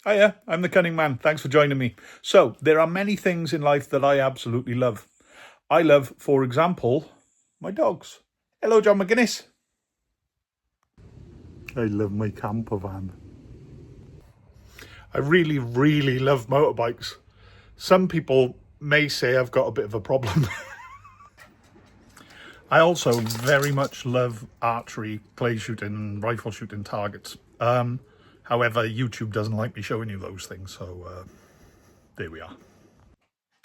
Hiya, I'm the Cunning Man. Thanks for joining me. So, there are many things in life that I absolutely love. I love, for example, my dogs. Hello, John McGuinness. I love my camper van. I really, really love motorbikes. Some people may say I've got a bit of a problem. I also very much love archery, clay shooting, rifle shooting targets. However, YouTube doesn't like me showing you those things, so there we are.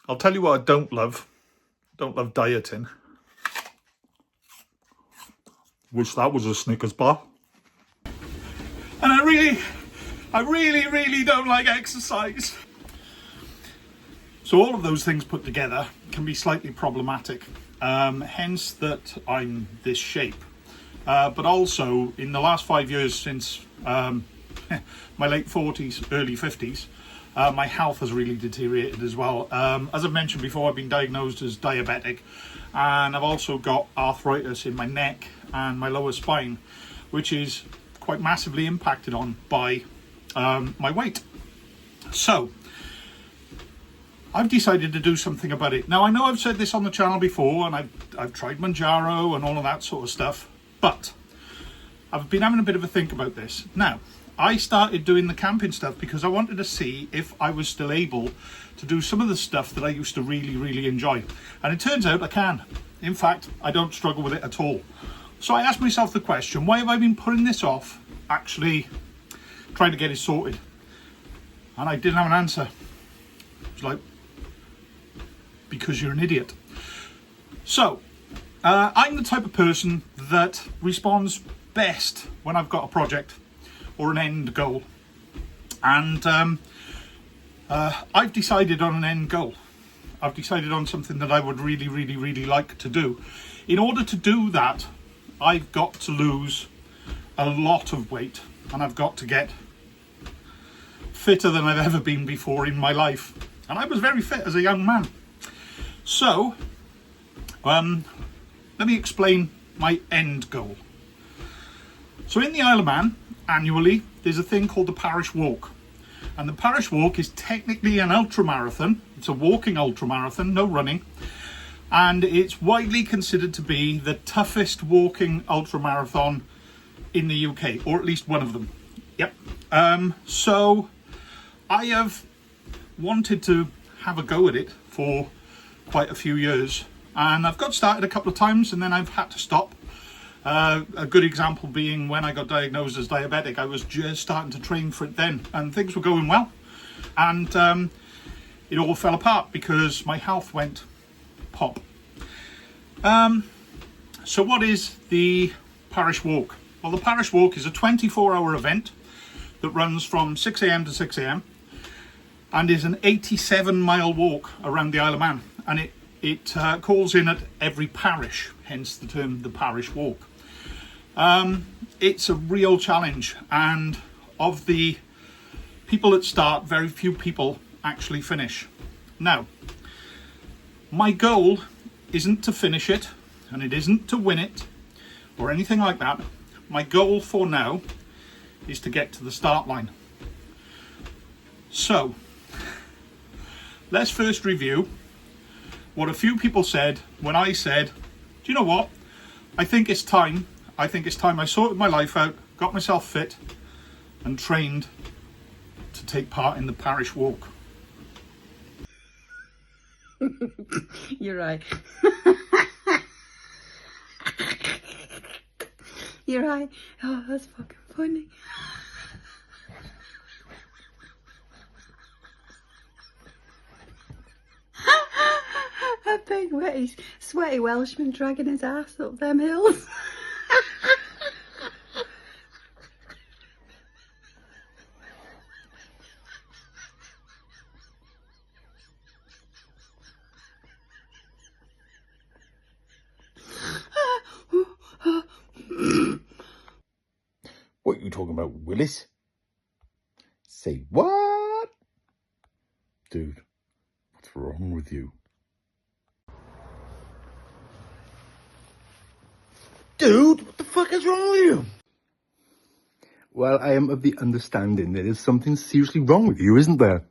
I'll tell you what I don't love. Don't love dieting. Wish that was a Snickers bar. And I really don't like exercise. So all of those things put together can be slightly problematic. Hence that I'm this shape. But also in the last 5 years since my late 40s, early 50s, my health has really deteriorated as well. As I've mentioned before, I've been diagnosed as diabetic, and I've also got arthritis in my neck and my lower spine, which is quite massively impacted on by my weight. So I've decided to do something about it. Now, I know I've said this on the channel before, and I've tried Manjaro and all of that sort of stuff, but I've been having a bit of a think about this. Now, I started doing the camping stuff because I wanted to see if I was still able to do some of the stuff that I used to really enjoy. And it turns out I can. In fact, I don't struggle with it at all. So I asked myself the question, why have I been putting this off, actually trying to get it sorted? And I didn't have an answer. It was like, because you're an idiot. So, I'm the type of person that responds best when I've got a project or an end goal. And I've decided on an end goal. I've decided on something that I would really like to do. In order to do that, I've got to lose a lot of weight, and I've got to get fitter than I've ever been before in my life. And I was very fit as a young man. So, let me explain my end goal. So in the Isle of Man, annually, there's a thing called the Parish Walk. And the Parish Walk is technically an ultramarathon. It's a walking ultramarathon, no running. And it's widely considered to be the toughest walking ultramarathon in the UK, or at least one of them. Yep. So I have wanted to have a go at it for quite a few years, and I've got started a couple of times and then I've had to stop. A good example being when I got diagnosed as diabetic. I was just starting to train for it then, and things were going well, and it all fell apart because my health went pop. So what is the Parish Walk? Well, the Parish Walk is a 24-hour event that runs from 6 a.m. to 6 a.m. and is an 87-mile walk around the Isle of Man, and it calls in at every parish, hence the term the Parish Walk. It's a real challenge, and of the people that start, very few people actually finish. Now, my goal isn't to finish it, and it isn't to win it or anything like that. My goal for now is to get to the start line. So let's first review what a few people said when I said, do you know what? I think it's time I sorted my life out, got myself fit, and trained to take part in the Parish Walk. You're right. You're right. Oh, that's fucking funny. A big, wetty, sweaty Welshman dragging his ass up them hills. What are you talking about, Willis? Say what? Dude, what's wrong with you? Dude, what the fuck is wrong with you? Well, I am of the understanding there is something seriously wrong with you, isn't there?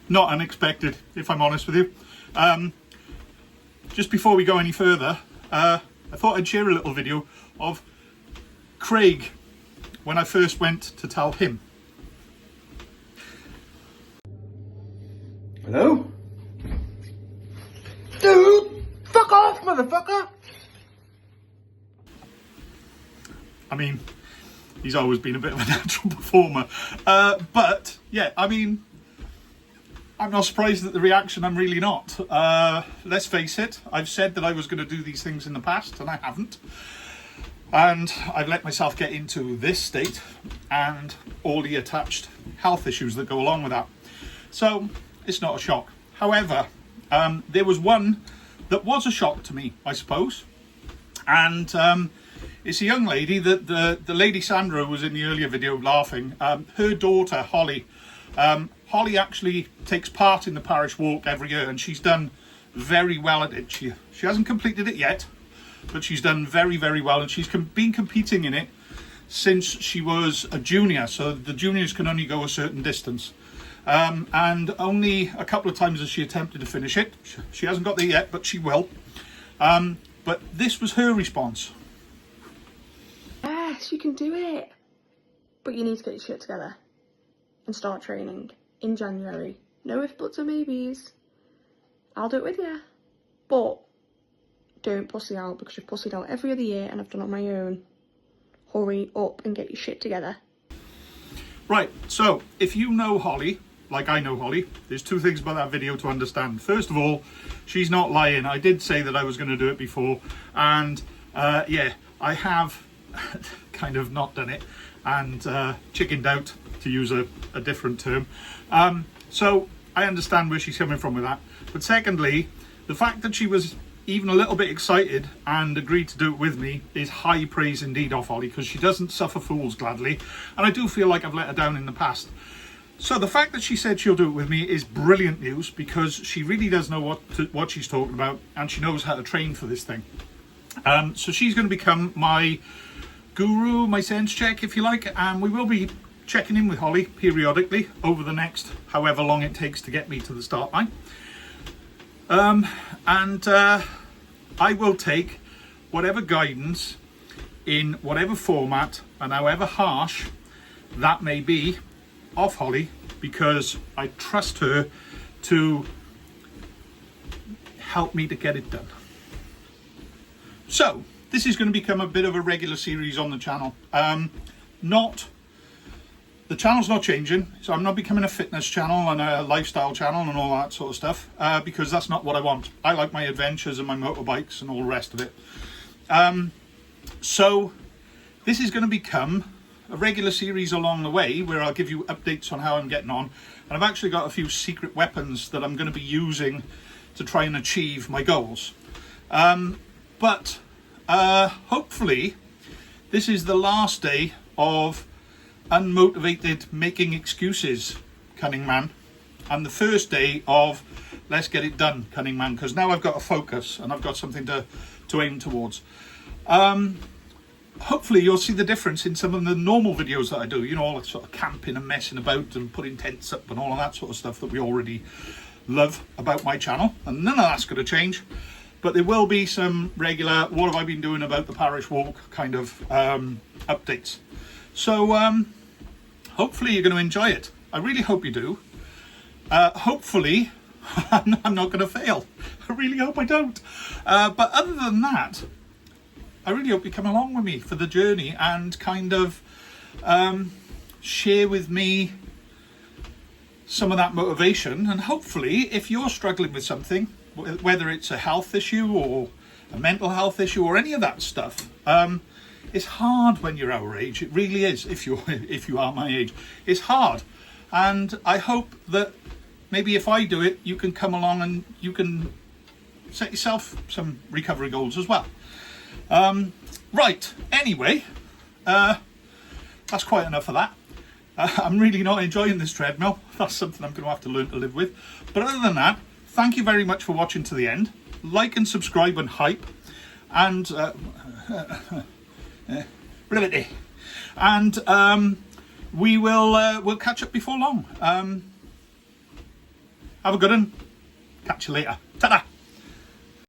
Not unexpected, if I'm honest with you. Just before we go any further, I thought I'd share a little video of Craig when I first went to tell him. Hello? Dude, fuck off, motherfucker! I mean, he's always been a bit of a natural performer. But, yeah, I mean, I'm not surprised at the reaction, I'm really not. Let's face it, I've said that I was going to do these things in the past, and I haven't. And I've let myself get into this state, and all the attached health issues that go along with that. So, it's not a shock. However, there was one that was a shock to me, I suppose. And it's a young lady that the lady Sandra was in the earlier video laughing. Her daughter, Holly. Holly actually takes part in the parish walk every year, and she's done very well at it. She hasn't completed it yet, but she's done very, very well, and she's been competing in it since she was a junior. So the juniors can only go a certain distance. And only a couple of times has she attempted to finish it. She hasn't got there yet, but she will. But this was her response. Yes, you can do it. But you need to get your shit together and start training in January. No ifs, buts or maybes. I'll do it with you. But don't pussy out, because you've pussied out every other year and I've done it on my own. Hurry up and get your shit together. Right, so if you know Holly, like I know Holly, there's two things about that video to understand. First of all, she's not lying. I did say that I was going to do it before, and yeah, I have kind of not done it and chickened out, to use a different term. So I understand where she's coming from with that. But secondly, the fact that she was even a little bit excited and agreed to do it with me is high praise indeed of Holly, because she doesn't suffer fools gladly, and I do feel like I've let her down in the past. So the fact that she said she'll do it with me is brilliant news, because she really does know what she's talking about, and she knows how to train for this thing. So she's going to become my guru, my sense check, if you like, and we will be checking in with Holly periodically over the next however long it takes to get me to the start line. I will take whatever guidance in whatever format and however harsh that may be off Holly, because I trust her to help me to get it done. So this is going to become a bit of a regular series on the channel. The channel's not changing, so I'm not becoming a fitness channel and a lifestyle channel and all that sort of stuff, because that's not what I want. I like my adventures and my motorbikes and all the rest of it. So this is going to become a regular series along the way, where I'll give you updates on how I'm getting on. And I've actually got a few secret weapons that I'm going to be using to try and achieve my goals. But hopefully this is the last day of unmotivated making excuses, Cunning Man, and the first day of let's get it done, Cunning Man, because now I've got a focus and I've got something to aim towards. Hopefully you'll see the difference in some of the normal videos that I do, you know, all that sort of camping and messing about and putting tents up and all of that sort of stuff that we already love about my channel, and none of that's going to change. But there will be some regular what have I been doing about the parish walk kind of updates. So hopefully you're going to enjoy it. I really hope you do. Hopefully I'm not going to fail. I really hope I don't. But other than that, I really hope you come along with me for the journey and kind of share with me some of that motivation. And hopefully if you're struggling with something, whether it's a health issue or a mental health issue or any of that stuff, it's hard when you're our age. It really is. If you are my age, it's hard. And I hope that maybe if I do it, you can come along and you can set yourself some recovery goals as well. Right, anyway, that's quite enough of that. I'm really not enjoying this treadmill. That's something I'm going to have to learn to live with. But other than that, thank you very much for watching to the end. Like and subscribe and hype. And And we'll catch up before long. Have a good one. Catch you later. Ta-da!